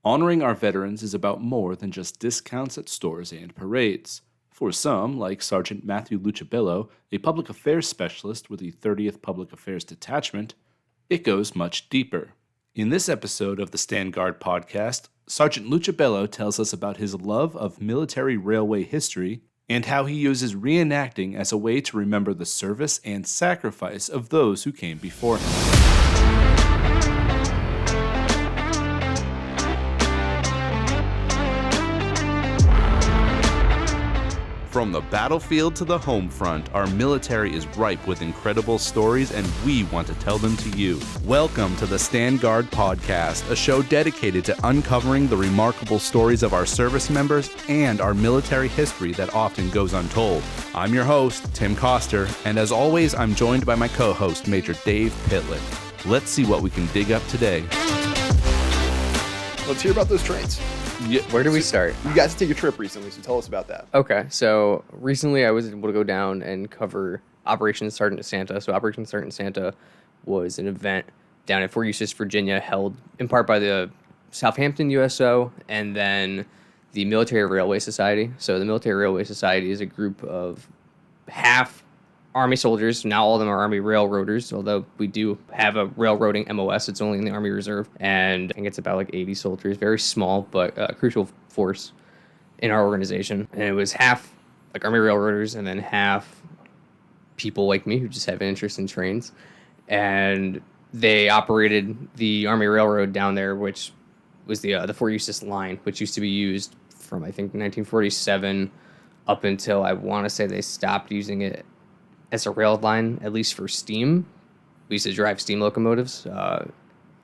Honoring our veterans is about more than just discounts at stores and parades. For some, like Sergeant Matthew Lucibello, a public affairs specialist with the 30th Public Affairs Detachment, it goes much deeper. In this episode of the Stand Guard podcast, Sergeant Lucibello tells us about his love of military railway history and how he uses reenacting as a way to remember the service and sacrifice of those who came before him. From the battlefield to the home front, our military is ripe with incredible stories, and we want to tell them to you. Welcome to the Stand Guard Podcast, a show dedicated to uncovering the remarkable stories of our service members and our military history that often goes untold. I'm your host, Tim Coster, and as always, I'm joined by my co-host, Major Dave Pitlick. Let's see what we can dig up today. Let's hear about those trains. Yeah, where do we start? You guys took a trip recently, so tell us about that. Okay, so recently I was able to go down and cover Operation Sergeant Santa. So Operation Sergeant Santa was an event down at Fort Eustis, Virginia, held in part by the Southampton USO and then the Military Railway Society. So the Military Railway Society is a group of half Army soldiers. Not all of them are Army railroaders, although we do have a railroading MOS. It's only in the Army Reserve, and I think it's about like 80 soldiers. Very small, but a crucial force in our organization. And it was half like Army railroaders and then half people like me who just have an interest in trains. And they operated the Army Railroad down there, which was the Fort Eustis line, which used to be used from, I think, 1947 up until I want to say they stopped using it as a rail line, at least for steam. We used to drive steam locomotives, I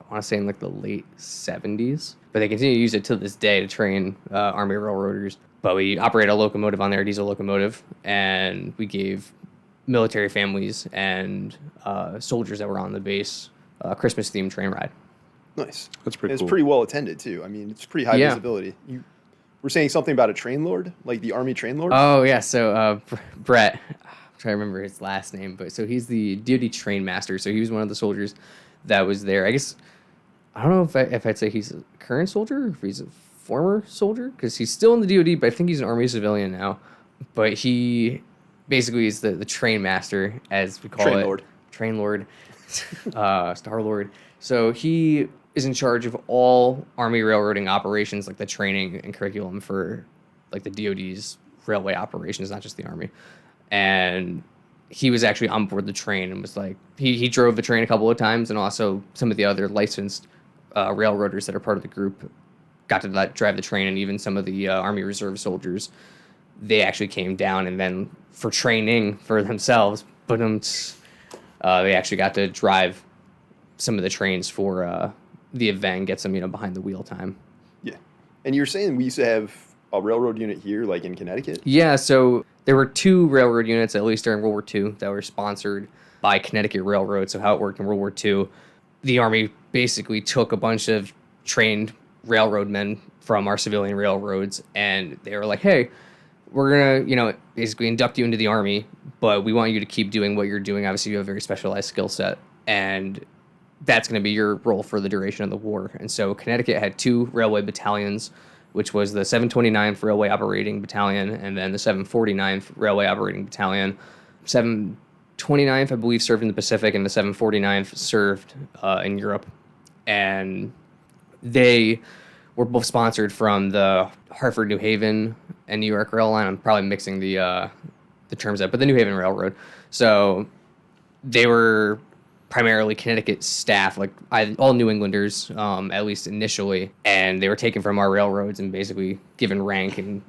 want to say in like the late 70s. But they continue to use it to this day to train Army railroaders. But we operated a locomotive on there, a diesel locomotive, and we gave military families and soldiers that were on the base a Christmas-themed train ride. Nice. That's pretty It's cool. pretty well attended, too. I mean, it's pretty high visibility. You were saying something about a train lord, like the Army train lord? Oh, yeah, so Brett, I'm trying to remember his last name, but so he's the DoD train master. So he was one of the soldiers that was there. I guess I don't know if I'd say he's a current soldier or if he's a former soldier, because he's still in the DoD, but I think he's an Army civilian now. But he basically is the train master, as we call Train it. lord. Train lord. Star Lord. So he is in charge of all Army railroading operations, like the training and curriculum for like the DoD's railway operations, not just the Army. And he was actually on board the train and was like, he drove the train a couple of times, and also some of the other licensed railroaders that are part of the group got to drive the train, and even some of the Army Reserve soldiers, they actually came down and then for training for themselves, but they actually got to drive some of the trains for the event and get some, behind the wheel time. Yeah. And you're saying we used to have a railroad unit here, like in Connecticut? Yeah, so there were two railroad units, at least during World War II, that were sponsored by Connecticut Railroad. So how it worked in World War II, the Army basically took a bunch of trained railroad men from our civilian railroads, and they were like, hey, we're going to, basically induct you into the Army, but we want you to keep doing what you're doing. Obviously, you have a very specialized skill set, and that's going to be your role for the duration of the war. And so Connecticut had two railway battalions, which was the 729th Railway Operating Battalion and then the 749th Railway Operating Battalion. 729th, I believe, served in the Pacific, and the 749th served in Europe. And they were both sponsored from the Hartford, New Haven, and New York Rail Line. I'm probably mixing the terms up, but the New Haven Railroad. So they were primarily Connecticut staff, like all New Englanders, at least initially, and they were taken from our railroads and basically given rank and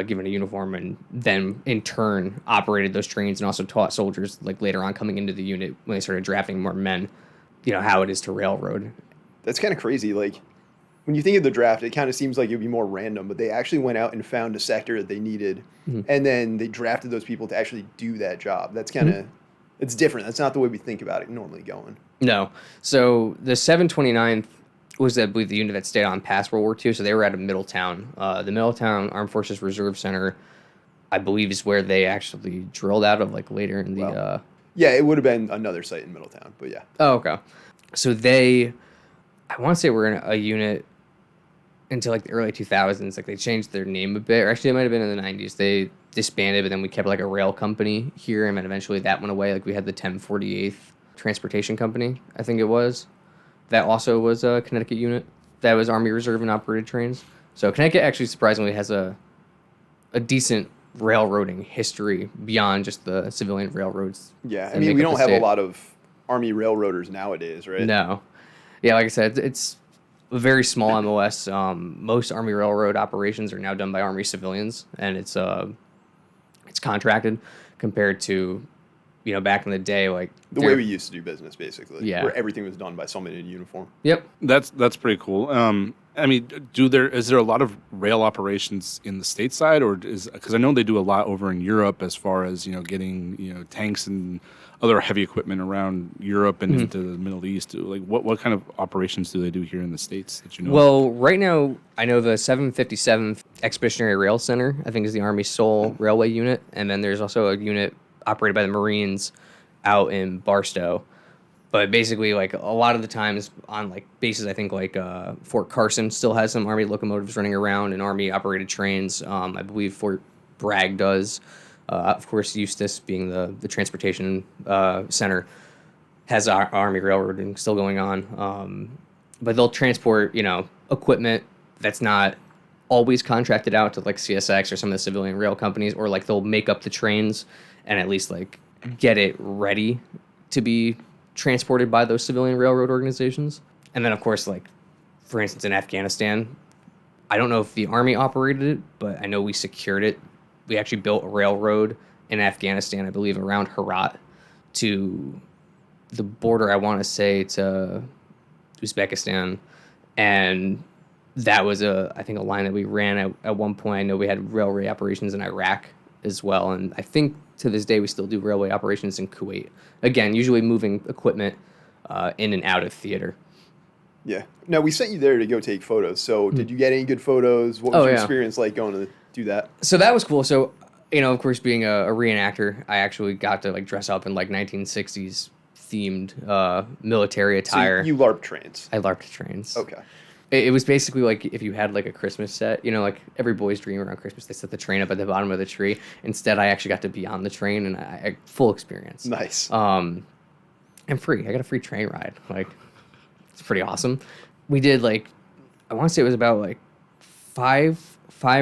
given a uniform, and then in turn operated those trains and also taught soldiers, like later on coming into the unit when they started drafting more men, how it is to railroad. That's kind of crazy. Like, when you think of the draft, it kind of seems like it would be more random, but they actually went out and found a sector that they needed, and then they drafted those people to actually do that job. That's kind of... It's different. That's not the way we think about it normally going. No. So the 729th was, I believe, the unit that stayed on past World War II. So they were out of Middletown. The Middletown Armed Forces Reserve Center, I believe, is where they actually drilled out of, like, later in the... Yeah, it would have been another site in Middletown, but yeah. Oh, okay. So they, I want to say we're in a unit until like the early 2000s. Like they changed their name a bit, or actually it might have been in the 90s. They disbanded, but then we kept like a rail company here, and then eventually that went away. Like we had the 1048th Transportation Company, I think it was. That also was a Connecticut unit. That was Army Reserve and operated trains. So Connecticut actually surprisingly has a decent railroading history beyond just the civilian railroads. Yeah, I that mean, make we up don't the have a state. lot of Army railroaders nowadays, right? No. Yeah, like I said, it's a very small MOS. Most Army railroad operations are now done by Army civilians, and it's contracted compared to, back in the day, like The way we used to do business, basically. Yeah. Where everything was done by somebody in uniform. Yep. That's pretty cool. I mean, is there a lot of rail operations in the stateside, or because I know they do a lot over in Europe as far as getting tanks and other heavy equipment around Europe and into the Middle East. Like, what kind of operations do they do here in the States that you know? Well, right now, I know the 757th Expeditionary Rail Center, I think, is the Army's sole railway unit. And then there's also a unit operated by the Marines out in Barstow. But basically, like, a lot of the times on, like, bases, I think, like, Fort Carson still has some Army locomotives running around and Army-operated trains. I believe Fort Bragg does. Of course, Eustis, being the transportation center, has Army railroading still going on. But they'll transport, equipment that's not always contracted out to like CSX or some of the civilian rail companies, or like they'll make up the trains and at least like get it ready to be transported by those civilian railroad organizations. And then, of course, like, for instance, in Afghanistan, I don't know if the Army operated it, but I know we secured it. We actually built a railroad in Afghanistan, I believe, around Herat to the border, I want to say, to Uzbekistan. And that was, I think, a line that we ran at one point. I know we had railway operations in Iraq as well. And I think to this day we still do railway operations in Kuwait. Again, usually moving equipment in and out of theater. Yeah. Now, we sent you there to go take photos. So did you get any good photos? What was your experience like going to do that? So that was cool. So, of course, being a reenactor, I actually got to like dress up in like 1960s themed military attire. So you LARP trains. I LARPed trains. Okay. It was basically like if you had like a Christmas set, like every boy's dream around Christmas, they set the train up at the bottom of the tree. Instead, I actually got to be on the train, and I full experience. Nice. And free. I got a free train ride. Like, it's pretty awesome. We did like, I want to say it was about like five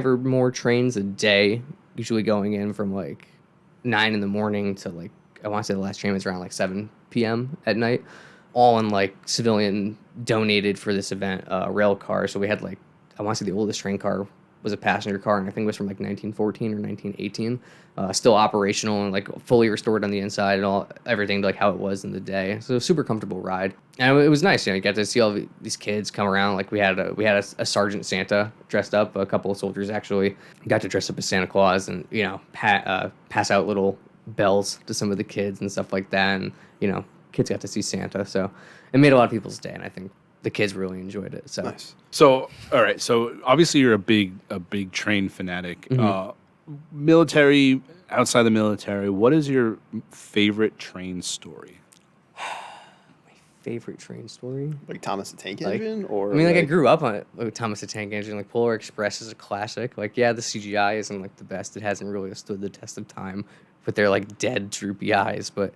or more trains a day, usually going in from like 9 in the morning to like, I want to say the last train was around like 7 p.m. at night, all in like civilian donated for this event rail car. So we had like, I want to say the oldest train car was a passenger car, and I think it was from like 1914 or 1918, still operational and like fully restored on the inside and everything like how it was in the day. So it was a super comfortable ride, and it was nice. You got to see all these kids come around. Like we had a Sergeant Santa dressed up. A couple of soldiers actually got to dress up as Santa Claus and pass out little bells to some of the kids and stuff like that. And kids got to see Santa, so it made a lot of people's day, and I think the kids really enjoyed it. So Nice. So, all right. So, obviously, you're a big train fanatic. Military, outside the military, what is your favorite train story? favorite train story? Like Thomas the Tank Like, Engine? Or I mean, like I grew up on it. Like Thomas the Tank Engine, like Polar Express is a classic. Like, yeah, the CGI isn't like the best. It hasn't really stood the test of time with their like dead droopy eyes, but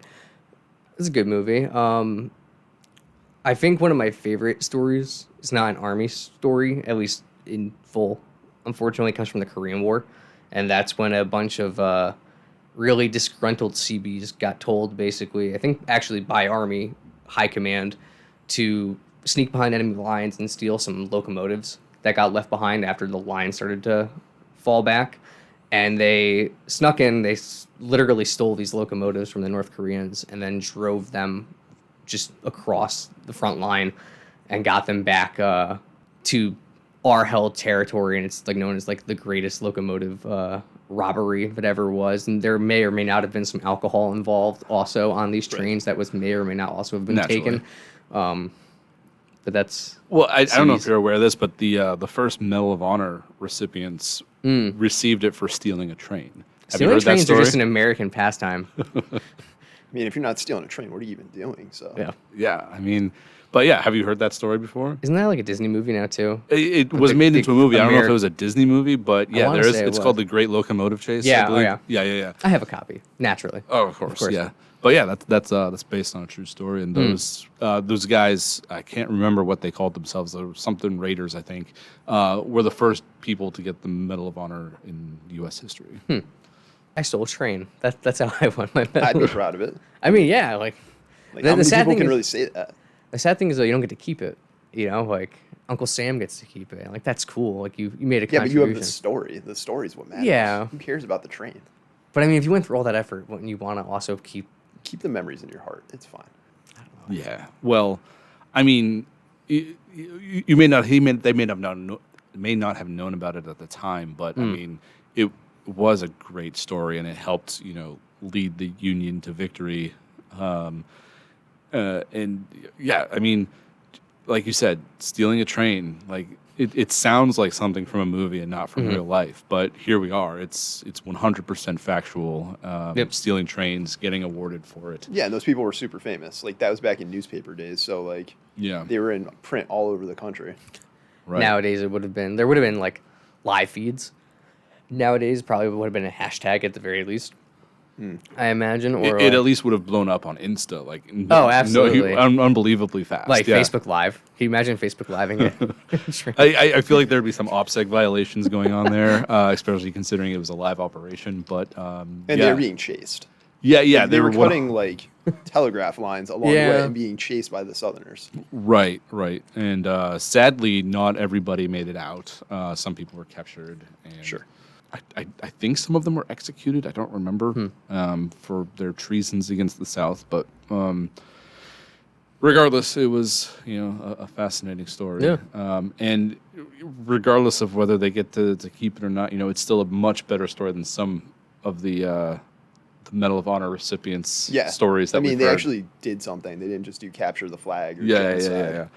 it's a good movie. I think one of my favorite stories is not an Army story, at least in full. Unfortunately, it comes from the Korean War, and that's when a bunch of really disgruntled Seabees got told, basically, I think actually by Army High Command, to sneak behind enemy lines and steal some locomotives that got left behind after the line started to fall back. And they snuck in, they literally stole these locomotives from the North Koreans and then drove them just across the front line and got them back to our held territory. And it's like known as like the greatest locomotive robbery that ever was. And there may or may not have been some alcohol involved also on these trains that may or may not also have been taken. But that's... Well, I don't know if you're aware of this, but the first Medal of Honor recipients received it for stealing a train. Have you heard that trains story? are just an American pastime. I mean, if you're not stealing a train, what are you even doing? So Yeah. I mean, But yeah, have you heard that story before? Isn't that like a Disney movie now too? It was the- made the into a movie. I don't know if it Ameri- was a Disney movie, but yeah, wanna there is. say it It's called was. The Great Locomotive Chase. Yeah, I oh, believe. yeah. Yeah. I have a copy, naturally. Oh, of course, course. yeah. But yeah, that's based on a true story. And those guys, I can't remember what they called themselves. They were something Raiders, I think, were the first people to get the Medal of Honor in U.S. history. I stole a train. That's how I won my medal. I'd be proud of it. I mean, yeah, like Like, The- how the many sad people thing can is- really say that? the sad thing is though, you don't get to keep it. You know, like Uncle Sam gets to keep it. Like that's cool. Like you made a Yeah, but contribution. you have the story. The story's what matters. Yeah. Who cares about the train? But I mean, if you went through all that effort, wouldn't you want to also keep? Keep the memories in your heart. It's fine. Yeah. Well, I mean, you may not. They may not have known about it at the time, but I mean, it was a great story, and it helped lead the Union to victory. And yeah, I mean, like you said, stealing a train, like it sounds like something from a movie and not from real life, but here we are. It's 100% factual. Yep. Stealing trains, getting awarded for it. Yeah, and those people were super famous. Like that was back in newspaper days, so like Yeah. they were in print all over the country. Right. Nowadays, there would have been like live feeds. Nowadays, probably would have been a hashtag at the very least. I imagine, or It at least would have blown up on Insta, like absolutely. unbelievably fast. like yeah. Facebook Live. Can you imagine Facebook living it? I feel like there'd be some OPSEC violations going on there, especially considering it was a live operation. But And yeah. they were being chased. yeah, They were one- cutting like telegraph lines along the Yeah. way and being chased by the Southerners. right, and sadly, not everybody made it out. Some people were captured. And Sure. I think some of them were executed. I don't remember for their treasons against the South, but regardless, it was a fascinating story. Yeah. And regardless of whether they get to keep it or not, it's still a much better story than some of the Medal of Honor recipients' Yeah. stories that I mean, we've they heard. actually did something. They didn't just do capture the flag or Yeah. genocide.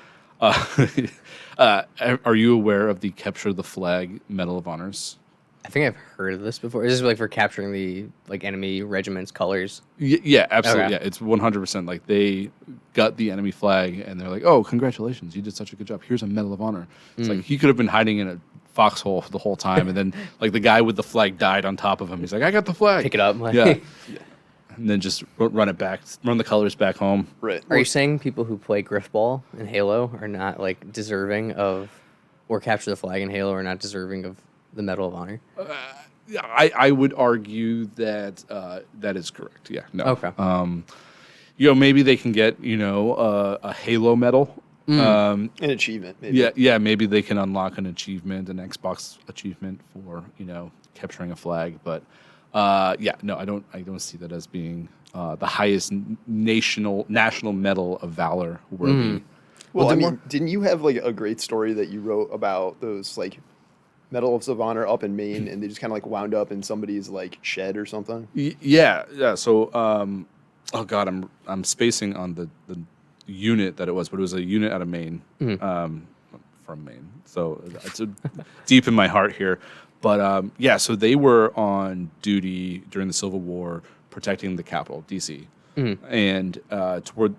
Are you aware of the Capture the Flag Medal of Honors? I think I've heard of this before. Is this like for capturing the like enemy regiment's colors? Yeah, absolutely. Okay. Yeah, it's 100%. Like they got the enemy flag, and they're like, "Oh, congratulations! You did such a good job. Here's a Medal of Honor." It's like he could have been hiding in a foxhole the whole time, and then like the guy with the flag died on top of him. He's like, "I got the flag." Pick it up. Like, Yeah. And then just run it back, run the colors back home. Right. Are you saying people who play Griffball in Halo are not like deserving of, or capture the flag in Halo are not deserving of the Medal of Honor? I would argue that that is correct. Yeah. No. Okay. Maybe they can get a Halo medal. An achievement, maybe. Yeah. Maybe they can unlock an achievement, an Xbox achievement for capturing a flag. But no, I don't see that as being the highest national medal of valor worthy. Well, I then mean, didn't you have like a great story that you wrote about those like Medals of Honor up in Maine, and they just kind of like wound up in somebody's like shed or something? Yeah. So, oh god, I'm spacing on the unit that it was, but it was a unit out of Maine, from Maine. So it's deep in my heart here. But so they were on duty during the Civil War, protecting the capital, D.C. And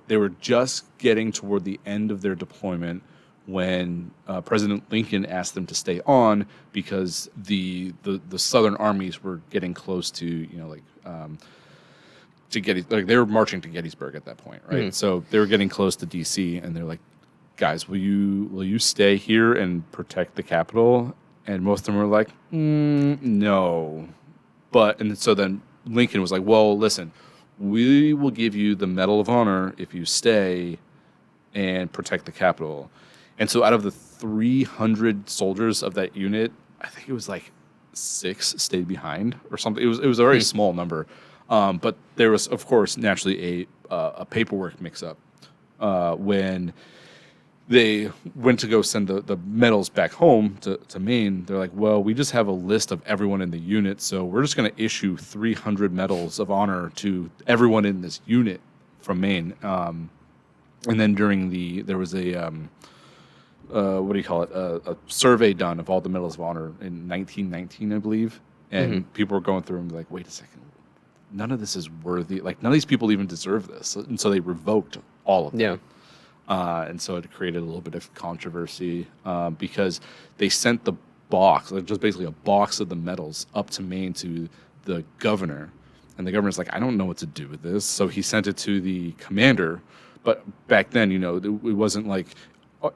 they were just getting toward the end of their deployment when President Lincoln asked them to stay on because the Southern armies were getting close to to they were marching to Gettysburg at that point, right? So they were getting close to D.C. and they're like, guys, will you stay here and protect the capital? And most of them were like, no. And so then Lincoln was like, well, listen, we will give you the Medal of Honor if you stay and protect the capital. And so out of the 300 soldiers of that unit, I think it was like 6 stayed behind or something. It was a very small number. But there was, of course, naturally a paperwork mix-up when they went to go send the medals back home to Maine. They're like, well, we just have a list of everyone in the unit, so we're just going to issue 300 medals of honor to everyone in this unit from Maine. And then there was a what do you call it? A survey done of all the medals of honor in 1919, I believe, and people were going through and like, wait a second, none of this is worthy. Like none of these people even deserve this, and so they revoked all of them. Yeah. And so it created a little bit of controversy because they sent the box, like just basically a box of the medals, up to Maine to the governor. And the governor's like, I don't know what to do with this. So he sent it to the commander. But back then, it wasn't like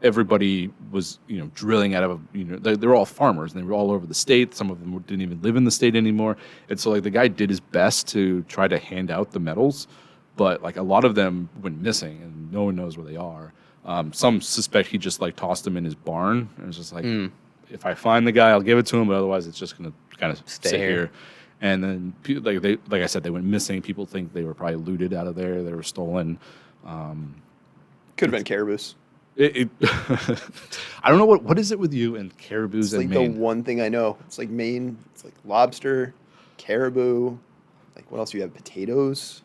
everybody was, drilling out of, they're all farmers and they were all over the state. Some of them didn't even live in the state anymore. And so like the guy did his best to try to hand out the medals, but like a lot of them went missing and no one knows where they are. Some suspect he just like tossed them in his barn and it's just like, if I find the guy, I'll give it to him, but otherwise it's just going to kind of sit here. And then like I said, they went missing. People think they were probably looted out of there. They were stolen. Could have been caribous. I don't know what is it with you and caribous It's like and Maine? the one thing I know. It's like Maine. It's like lobster, caribou. Like what else do you have? Potatoes.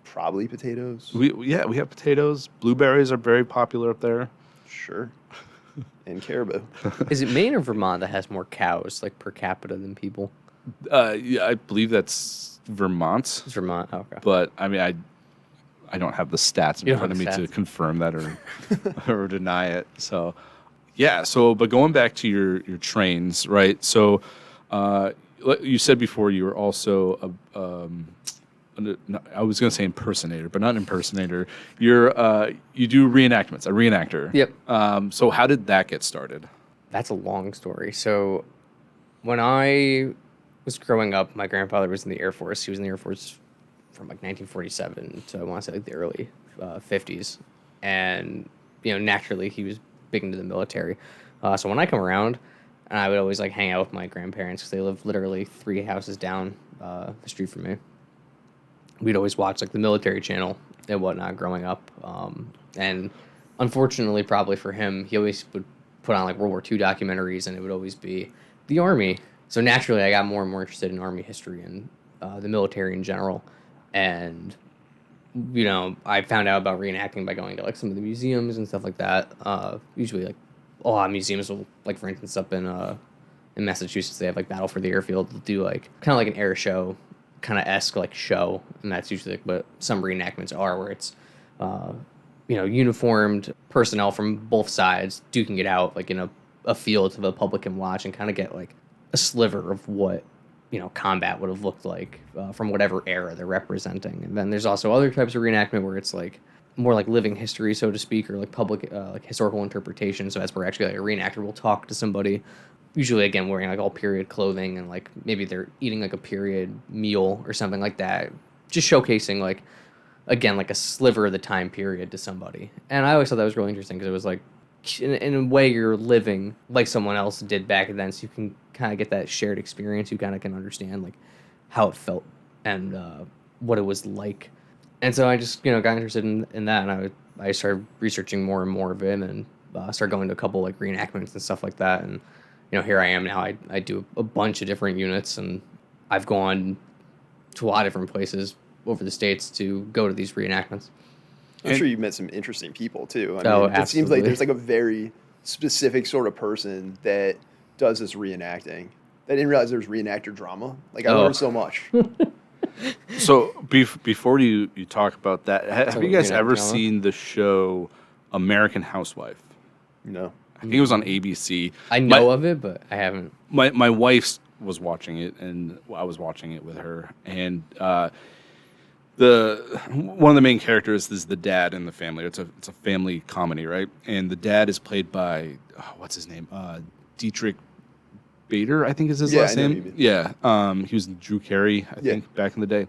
Probably potatoes. We have potatoes. Blueberries are very popular up there. Sure. And caribou. Is it Maine or Vermont that has more cows, like per capita, than people? Yeah, I believe that's Vermont. It's Vermont. Oh, okay. But I mean, I don't have the stats in front of me to stats. confirm that or deny it. So, yeah. So, but going back to your trains, right? So, you said before you were also I was going to say impersonator, but not impersonator. You do reenactments, a reenactor. Yep. So how did that get started? That's a long story. So when I was growing up, my grandfather was in the Air Force. He was in the Air Force from like 1947 to I want to say like the early 50s. And, naturally he was big into the military. So when I come around, I would always like hang out with my grandparents because they live literally 3 houses down the street from me. We'd always watch like the military channel and whatnot growing up. And unfortunately, probably for him, he always would put on like World War II documentaries and it would always be the Army. So naturally, I got more and more interested in Army history and the military in general. And, I found out about reenacting by going to like some of the museums and stuff like that. Usually like a lot of museums will, like for instance, up in Massachusetts, they have like Battle for the Airfield. They'll do like kind of like an air show kind of esque like show, and that's usually what some reenactments are, where it's uniformed personnel from both sides duking it out like in a field so the public can watch and kind of get like a sliver of what combat would have looked like from whatever era they're representing. And then there's also other types of reenactment where it's like more like living history, so to speak, or like public like historical interpretation. So that's where actually like a reenactor will talk to somebody, usually again wearing like all period clothing, and like maybe they're eating like a period meal or something like that, just showcasing like again like a sliver of the time period to somebody. And I always thought that was really interesting because it was like in a way you're living like someone else did back then, so you can kind of get that shared experience. You kind of can understand like how it felt and what it was like. And so I just got interested in that, and I started researching more and more of it, and started going to a couple like reenactments and stuff like that. And here I am now. I do a bunch of different units, and I've gone to a lot of different places over the states to go to these reenactments. I'm sure you've met some interesting people too. Absolutely. It seems like there's like a very specific sort of person that does this reenacting. I didn't realize there was reenactor drama. Like I learned so much. So before you talk about that, have you guys ever drama? seen the show American Housewife? No. I think it was on ABC. I know of it, but I haven't. My wife was watching it, and I was watching it with her. And one of the main characters is the dad in the family. It's a family comedy, right? And the dad is played by what's his name? Dietrich Bader, I think is his last name. Yeah. He was Drew Carey, I think, back in the day.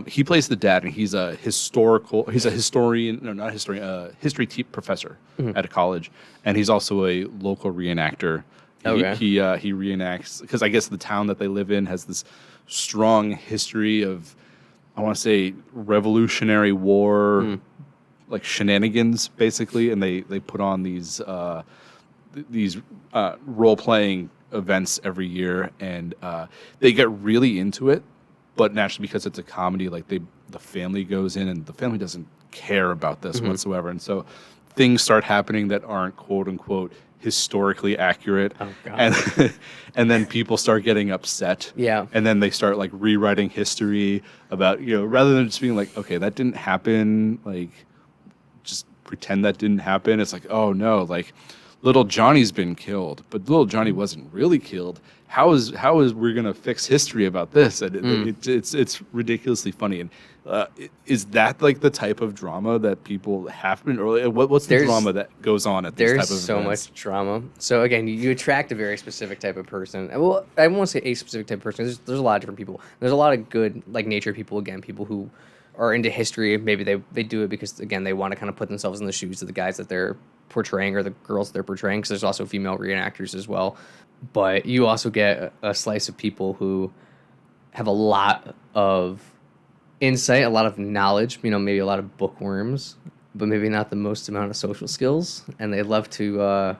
He plays the dad, and he's a historian, no, not a historian, history professor at a college, and he's also a local reenactor. Okay. He reenacts, because I guess the town that they live in has this strong history of, I want to say, Revolutionary War, like shenanigans, basically, and they put on these role-playing events every year, and they get really into it. But naturally, because it's a comedy, like the family goes in, and the family doesn't care about this whatsoever, and so things start happening that aren't quote unquote historically accurate. Oh, God. And then people start getting upset. Yeah. And then they start like rewriting history about rather than just being like, okay, that didn't happen, like just pretend that didn't happen. It's like, oh no, like little Johnny's been killed, but little Johnny wasn't really killed. How is we're gonna fix history about this? And it's ridiculously funny. And is that like the type of drama that people have been, or what's the drama that goes on at these type of There's so events? much drama. So again, you attract a very specific type of person. Well, I won't say a specific type of person. There's a lot of different people. There's a lot of good like nature people. Again, people who are into history. Maybe they do it because again they want to kind of put themselves in the shoes of the guys that they're portraying or the girls they're portraying. Because there's also female reenactors as well. But you also get a slice of people who have a lot of insight, a lot of knowledge, maybe a lot of bookworms, but maybe not the most amount of social skills. And they love to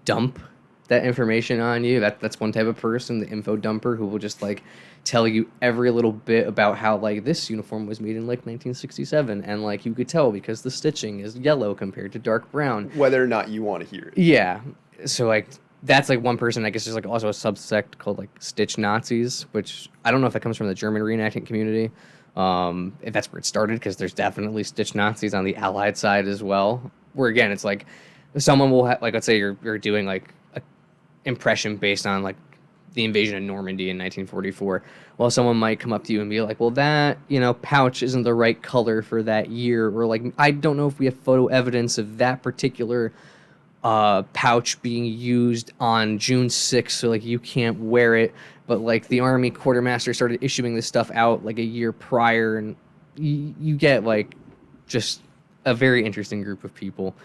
dump that information on you. That's one type of person, the info dumper, who will just like tell you every little bit about how like this uniform was made in like 1967. And like you could tell because the stitching is yellow compared to dark brown. Whether or not you want to hear it. Yeah. So like that's like one person. I guess there's like also a subsect called like Stitch Nazis, which I don't know if that comes from the German reenacting community. If that's where it started, because there's definitely Stitch Nazis on the Allied side as well. Where again, it's like someone will like let's say you're doing like a impression based on like the invasion of Normandy in 1944. Well, someone might come up to you and be like, well, that pouch isn't the right color for that year, or like I don't know if we have photo evidence of that particular pouch being used on June 6th, so like you can't wear it, but like the Army quartermaster started issuing this stuff out like a year prior, and you get like just a very interesting group of people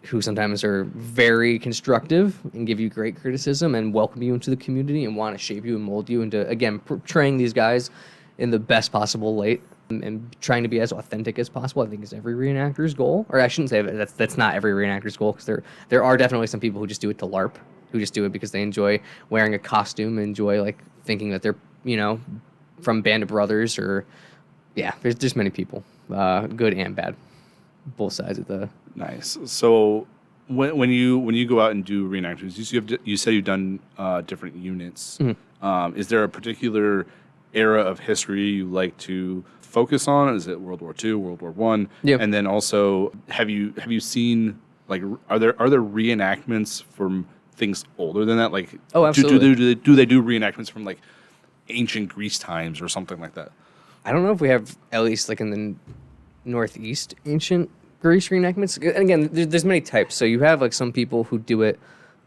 who sometimes are very constructive and give you great criticism and welcome you into the community and want to shape you and mold you into, again, portraying these guys in the best possible light and trying to be as authentic as possible. I think is every reenactor's goal. Or I shouldn't say that's not every reenactor's goal, because there are definitely some people who just do it to LARP, who just do it because they enjoy wearing a costume, enjoy like thinking that they're from Band of Brothers, or there's just many people, good and bad, both sides of the. Nice. So when you go out and do reenactors, you said you've done different units. Mm-hmm. Is there a particular era of history you like to focus on? Is it World War II, World War One? Yeah. And then also, have you seen like are there reenactments from things older than that? Like, oh, absolutely. Do they do reenactments from like ancient Greece times or something like that? I don't know if we have, at least like in the Northeast, ancient Greece reenactments. And again, there's many types. So you have like some people who do it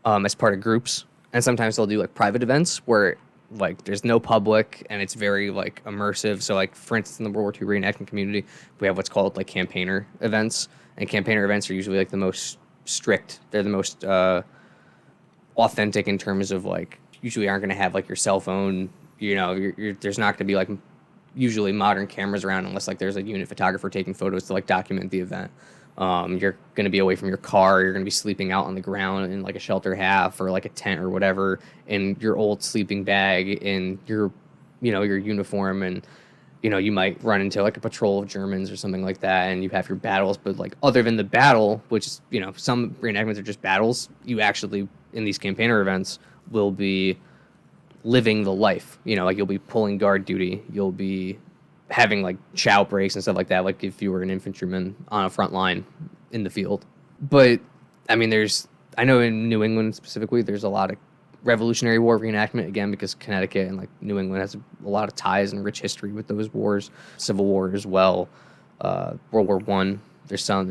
as part of groups, and sometimes they'll do like private events where like there's no public and it's very like immersive. So like for instance, in the World War II reenacting community, we have what's called like campaigner events, and campaigner events are usually like the most strict. They're the most authentic in terms of like usually aren't going to have like your cell phone. There's not going to be like usually modern cameras around unless like there's a unit photographer taking photos to like document the event. You're going to be away from your car. You're going to be sleeping out on the ground in like a shelter half or like a tent or whatever, in your old sleeping bag, in your uniform, and you might run into like a patrol of Germans or something like that, and you have your battles. But like other than the battle, which is some reenactments are just battles, you actually in these campaigner events will be living the life. Like you'll be pulling guard duty, you'll be having like chow breaks and stuff like that, like if you were an infantryman on a front line in the field. But I mean, I know in New England specifically, there's a lot of Revolutionary War reenactment, again, because Connecticut and like New England has a lot of ties and rich history with those wars. Civil War as well. World War One. There's some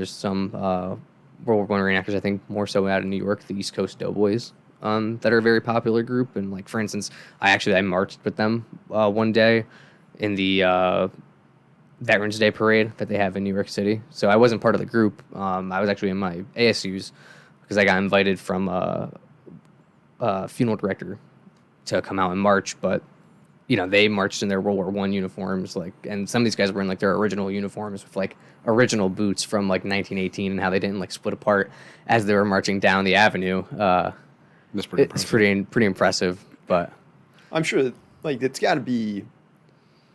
World War One reenactors, I think more so out of New York, the East Coast Doughboys, that are a very popular group. And like, for instance, I marched with them one day in the Veterans Day parade that they have in New York City. So I wasn't part of the group. I was actually in my ASUs because I got invited from a funeral director to come out and march. But they marched in their World War One uniforms, like, and some of these guys were in like their original uniforms with like original boots from like 1918, and how they didn't like split apart as they were marching down the avenue. That's pretty impressive. It's pretty impressive. But I'm sure that, like, it's got to be,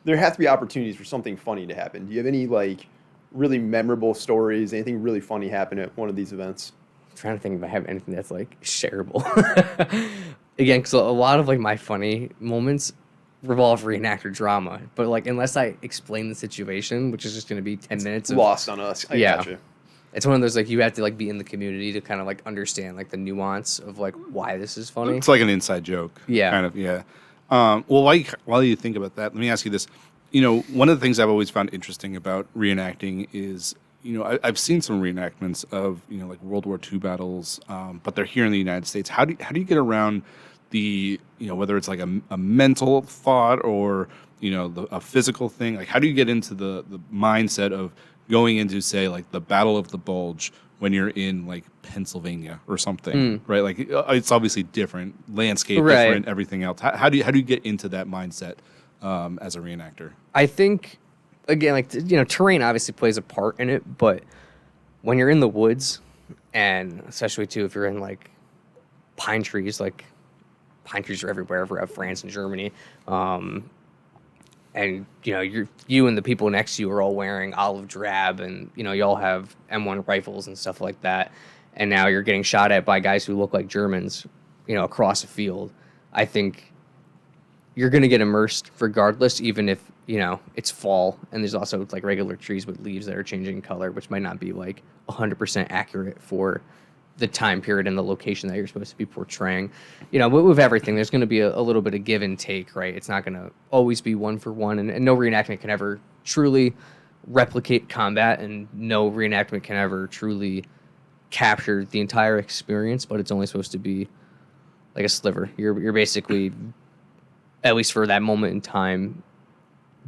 there have to be opportunities for something funny to happen. Do you have any like really memorable stories? Anything really funny happen at one of these events? I'm trying to think if I have anything that's like shareable. Again, because a lot of like my funny moments revolve reenactor drama, but like unless I explain the situation, which is just going to be 10 minutes of Lost on us. I gotcha. It's one of those, like, you have to, like, be in the community to kind of, like, understand, like, the nuance of, like, why this is funny. It's like an inside joke. Yeah. Kind of, yeah. Well, while you think about that, let me ask you this. One of the things I've always found interesting about reenacting is, I've seen some reenactments of, like World War II battles, but they're here in the United States. How do you get around the, whether it's like a mental thought or, a physical thing? Like, how do you get into the mindset of going into, say, like the Battle of the Bulge when you're in like Pennsylvania or something, right? Like, it's obviously different landscape, Right. different everything else. How do you get into that mindset as a reenactor? I think, again, like, terrain obviously plays a part in it, but when you're in the woods, and especially too if you're in like pine trees, like pine trees are everywhere throughout France and Germany, and you and the people next to you are all wearing olive drab, and you all have M1 rifles and stuff like that, and now you're getting shot at by guys who look like Germans, across a field. I think you're going to get immersed regardless, even if, it's fall and there's also like regular trees with leaves that are changing color, which might not be like 100% accurate for the time period and the location that you're supposed to be portraying. With everything, there's going to be a little bit of give and take, right? It's not going to always be one for one, and no reenactment can ever truly replicate combat, and no reenactment can ever truly capture the entire experience, but it's only supposed to be like a sliver. You're basically, at least for that moment in time,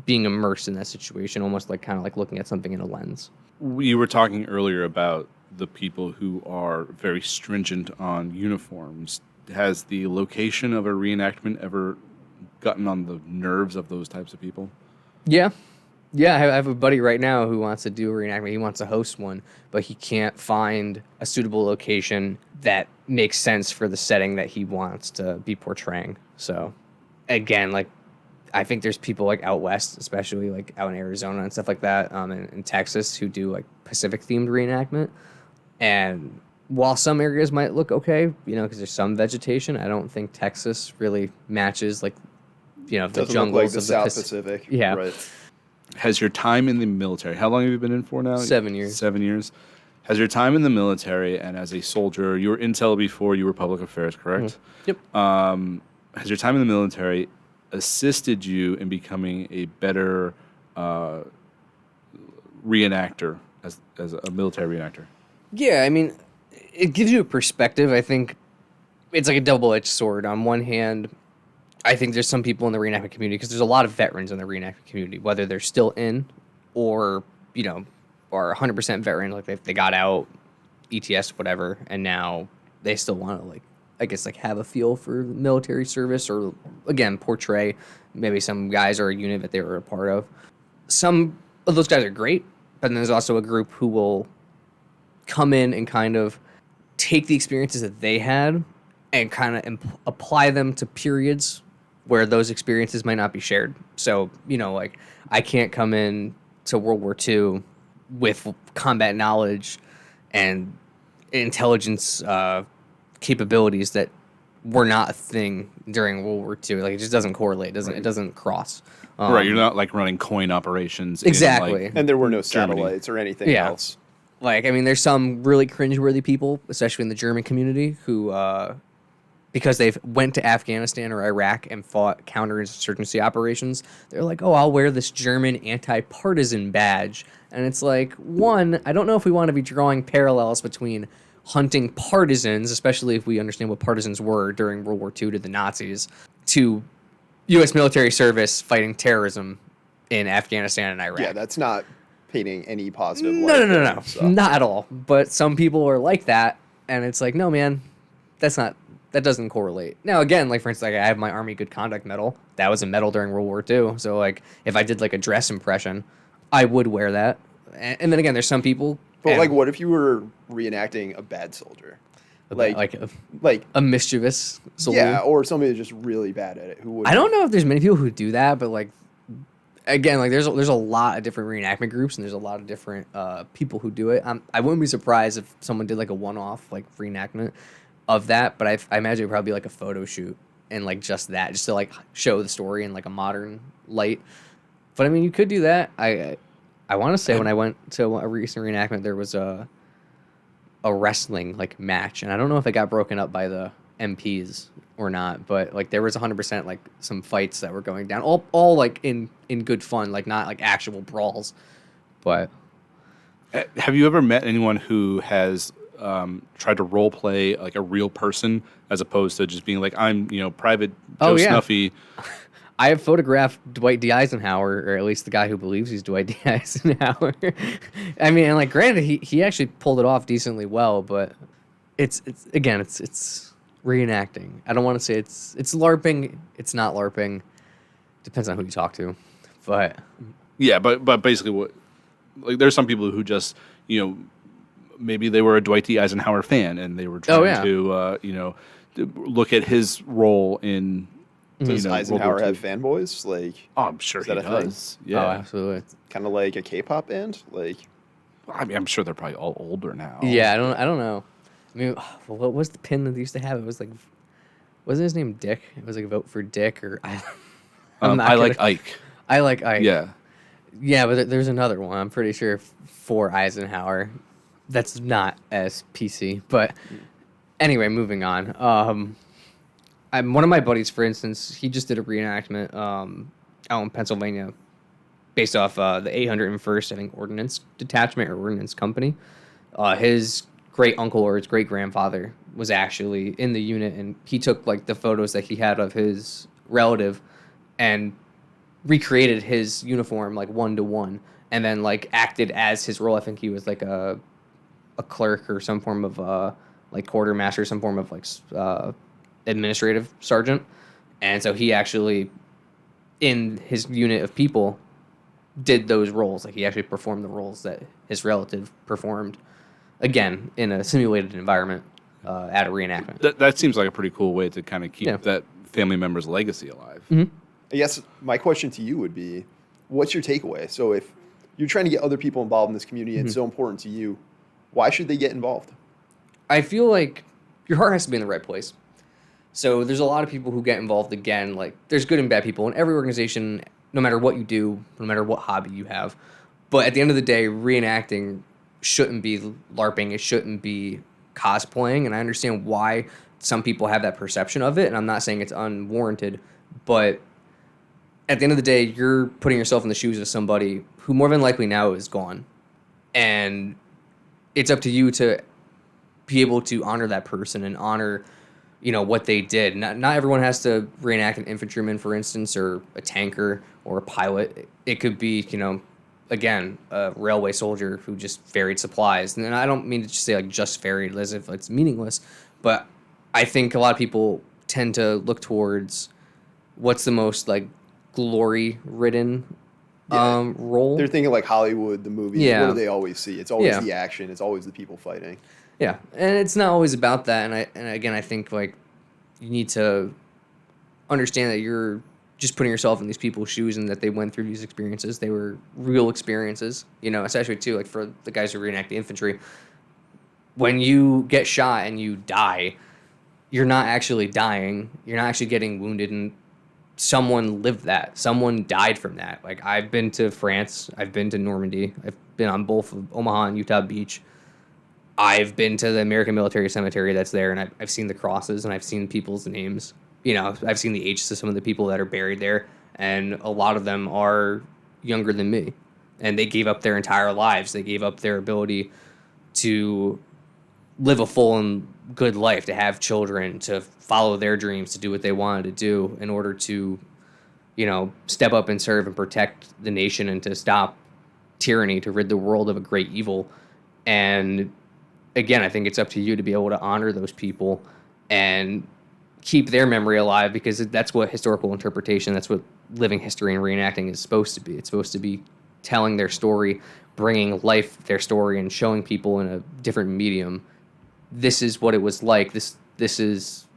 being immersed in that situation, almost like kind of like looking at something in a lens. You were talking earlier about the people who are very stringent on uniforms. Has the location of a reenactment ever gotten on the nerves of those types of people? Yeah. I have a buddy right now who wants to do a reenactment. He wants to host one, but he can't find a suitable location that makes sense for the setting that he wants to be portraying. So, again, like, I think there's people like out west, especially like out in Arizona and stuff like that, in Texas, who do like Pacific themed reenactment. And while some areas might look okay, because there's some vegetation, I don't think Texas really matches like, the Doesn't jungles look like the of South the Pacific. Yeah. Right. Has your time in the military, how long have you been in for now? 7 years. 7 years. Has your time in the military and as a soldier, you were intel before you were public affairs, correct? Yep. Has your time in the military assisted you in becoming a better reenactor as a military reenactor? Yeah, I mean, it gives you a perspective. I think it's like a double-edged sword. On one hand, I think there's some people in the reenactment community, because there's a lot of veterans in the reenactment community, whether they're still in or, are 100% veteran, like they got out, ETS, whatever, and now they still want to, like, I guess, like, have a feel for military service, or, again, portray maybe some guys or a unit that they were a part of. Some of those guys are great, but then there's also a group who will come in and kind of take the experiences that they had and kind of apply them to periods where those experiences might not be shared. So, like, I can't come in to World War II with combat knowledge and intelligence capabilities that were not a thing during World War II. Like, it just doesn't correlate. It doesn't cross. Right, you're not like running coin operations. Exactly. In, like, And there were no Germany. satellites or anything Yeah. else. Like, I mean, there's some really cringeworthy people, especially in the German community, who, because they've went to Afghanistan or Iraq and fought counterinsurgency operations, they're like, oh, I'll wear this German anti-partisan badge. And it's like, one, I don't know if we want to be drawing parallels between hunting partisans, especially if we understand what partisans were during World War II to the Nazis, to U.S. military service fighting terrorism in Afghanistan and Iraq. Yeah, that's not painting any positive light. No. So. Not at all. But some people are like that, and it's like, no, man, that doesn't correlate. Now, again, like, for instance, like, I have my Army Good Conduct medal. That was a medal during World War II. So, like, if I did, like, a dress impression, I would wear that. And then again, there's some people. But, like, what if you were reenacting a bad soldier? Like Like, a mischievous soldier? yeah, or somebody that's just really bad at it. Who would? I don't know if there's many people who do that, but, like, again, like, there's a lot of different reenactment groups, and there's a lot of different people who do it. I wouldn't be surprised if someone did, like, a one-off, like, reenactment of that, but I imagine it'd probably be like a photo shoot and, like, just to, like, show the story in, like, a modern light. But I mean, you could do that. I want to say when I went to a recent reenactment, there was a wrestling like match, and I don't know if it got broken up by the MPs or not, but like there was 100% like some fights that were going down, all like in good fun, like not like actual brawls. But Have you ever met anyone who has tried to role play like a real person as opposed to just being like, I'm, Private Joe Snuffy? I have photographed Dwight D. Eisenhower, or at least the guy who believes he's Dwight D. Eisenhower. I mean, and like, granted, he actually pulled it off decently well, but it's reenacting. I don't want to say it's LARPing. It's not LARPing. Depends on who you talk to, but Yeah, but basically, what like there's some people who just maybe they were a Dwight D. Eisenhower fan and they were trying to look at his role in. Does Eisenhower have fanboys? Like, I'm sure he does. Yeah, oh, absolutely. Kind of like a K-pop band. Like, I mean, I'm sure they're probably all older now. Yeah, I don't know. I mean, what was the pin that they used to have? It was like, wasn't his name Dick? It was like vote for Dick or I like Ike. I like Ike. Yeah. Yeah, but there's another one. I'm pretty sure for Eisenhower. That's not as PC. But anyway, moving on. One of my buddies, for instance, he just did a reenactment out in Pennsylvania based off the 801st, I think, Ordnance Detachment or Ordnance Company. His great uncle or his great grandfather was actually in the unit, and he took like the photos that he had of his relative and recreated his uniform like 1-to-1, and then like acted as his role. I think he was like a clerk or some form of like quartermaster, some form of like administrative sergeant. And so he actually, in his unit of people, did those roles. Like he actually performed the roles that his relative performed, again, in a simulated environment at a reenactment. That seems like a pretty cool way to kind of keep that family member's legacy alive. Mm-hmm. I guess my question to you would be, what's your takeaway? So if you're trying to get other people involved in this community and it's so important to you, why should they get involved? I feel like your heart has to be in the right place. So there's a lot of people who get involved again. Like there's good and bad people in every organization, no matter what you do, no matter what hobby you have. But at the end of the day, reenacting shouldn't be LARPing. It shouldn't be cosplaying. And I understand why some people have that perception of it. And I'm not saying it's unwarranted. But at the end of the day, you're putting yourself in the shoes of somebody who more than likely now is gone. And it's up to you to be able to honor that person and honor what they did. Not everyone has to reenact an infantryman, for instance, or a tanker or a pilot. It could be, again, a railway soldier who just ferried supplies. And I don't mean to just say like just ferried as if it's meaningless, but I think a lot of people tend to look towards what's the most like glory-ridden role. They're thinking like Hollywood, the movies. Yeah. What do they always see? It's always the action. It's always the people fighting. Yeah, and it's not always about that. And again, I think like you need to understand that you're just putting yourself in these people's shoes and that they went through these experiences. They were real experiences, especially too like for the guys who reenact the infantry. When you get shot and you die, you're not actually dying. You're not actually getting wounded, and someone lived that. Someone died from that. Like I've been to France. I've been to Normandy. I've been on both of Omaha and Utah Beach. I've been to the American Military Cemetery that's there, and I've seen the crosses, and I've seen people's names. I've seen the ages of some of the people that are buried there, and a lot of them are younger than me, and they gave up their entire lives. They gave up their ability to live a full and good life, to have children, to follow their dreams, to do what they wanted to do in order to, step up and serve and protect the nation and to stop tyranny, to rid the world of a great evil. And again, I think it's up to you to be able to honor those people and keep their memory alive, because that's what historical interpretation, that's what living history and reenacting is supposed to be. It's supposed to be telling their story, bringing life their story, and showing people in a different medium, this is what it was like. This is,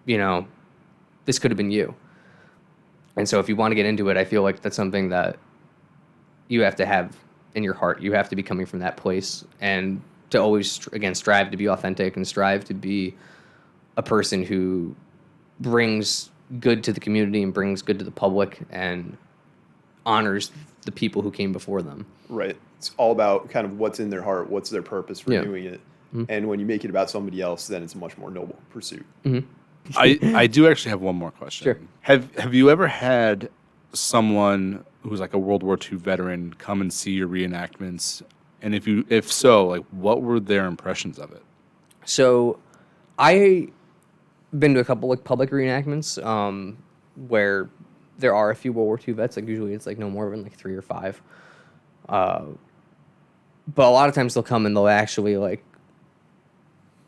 this could have been you. And so if you want to get into it, I feel like that's something that you have to have in your heart. You have to be coming from that place, and to always, again, strive to be authentic and strive to be a person who brings good to the community and brings good to the public and honors the people who came before them. Right. It's all about kind of what's in their heart, what's their purpose for doing it. And when you make it about somebody else, then it's a much more noble pursuit. I do actually have one more question. Sure. Have you ever had someone who's like a World War II veteran come and see your reenactments? And if so, like what were their impressions of it? So I been to a couple like public reenactments where there are a few World War II vets. Like usually it's like no more than like 3 or 5. But a lot of times they'll come and they'll actually like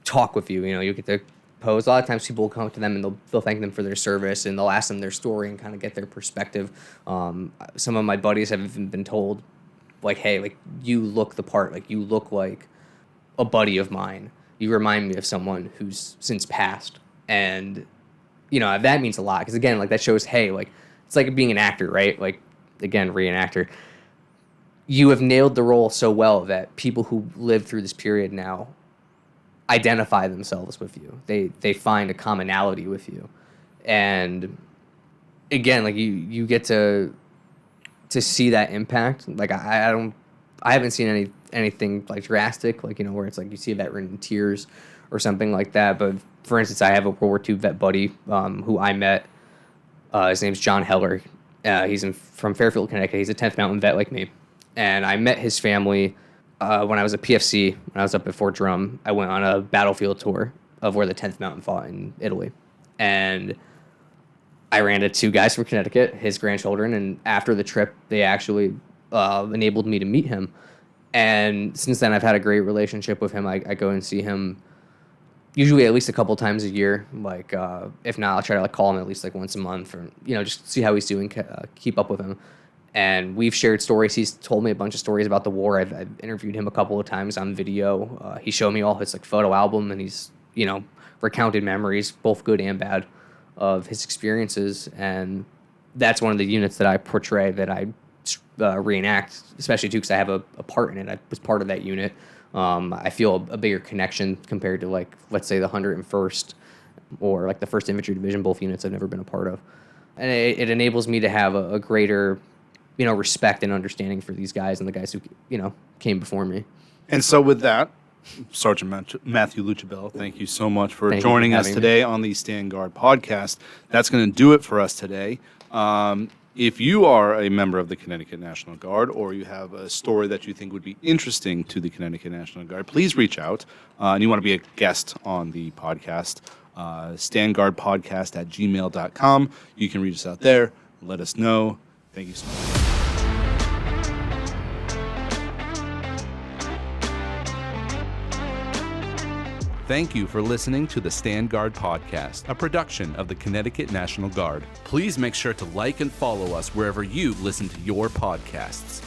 talk with you. You know, you get to pose. A lot of times people will come to them and they'll thank them for their service and they'll ask them their story and kind of get their perspective. Some of my buddies have even been told, like, hey, like you look the part. Like you look like a buddy of mine. You remind me of someone who's since passed. And, you know, that means a lot because, again, like that shows, hey, like it's like being an actor, right? Like, again, reenactor. You have nailed the role so well that people who live through this period now identify themselves with you. They find a commonality with you. And, again, like you get to see that impact. Like, I haven't seen anything like drastic, like, you know, where it's like you see a veteran in tears or something like that. But for instance, I have a World War II vet buddy who I met. His name's John Heller. He's from Fairfield, Connecticut. He's a 10th Mountain vet like me. And I met his family when I was a PFC, when I was up at Fort Drum. I went on a battlefield tour of where the 10th Mountain fought in Italy. And I ran into 2 guys from Connecticut, his grandchildren, and after the trip, they actually enabled me to meet him. And since then, I've had a great relationship with him. I go and see him usually at least a couple times a year. Like, if not, I'll try to like call him at least like once a month, or you know, just see how he's doing, keep up with him. And we've shared stories. He's told me a bunch of stories about the war. I've interviewed him a couple of times on video. He showed me all his like photo album, and he's, you know, recounted memories, both good and bad, of his experiences. And that's one of the units that I portray, that I reenact, especially too because I have a part in it. I was part of that unit. I feel a bigger connection compared to, like, let's say the 101st or like the 1st Infantry Division, both units I've never been a part of. And it enables me to have a greater, you know, respect and understanding for these guys and the guys who, you know, came before me. And so with that, Sergeant Matthew Lucibello, thank you so much for joining us today on the Stand Guard podcast. That's going to do it for us today. If you are a member of the Connecticut National Guard, or you have a story that you think would be interesting to the Connecticut National Guard, please reach out. And you want to be a guest on the podcast, standguardpodcast@gmail.com. You can reach us out there. Let us know. Thank you so much. Thank you for listening to the Stand Guard Podcast, a production of the Connecticut National Guard. Please make sure to like and follow us wherever you listen to your podcasts.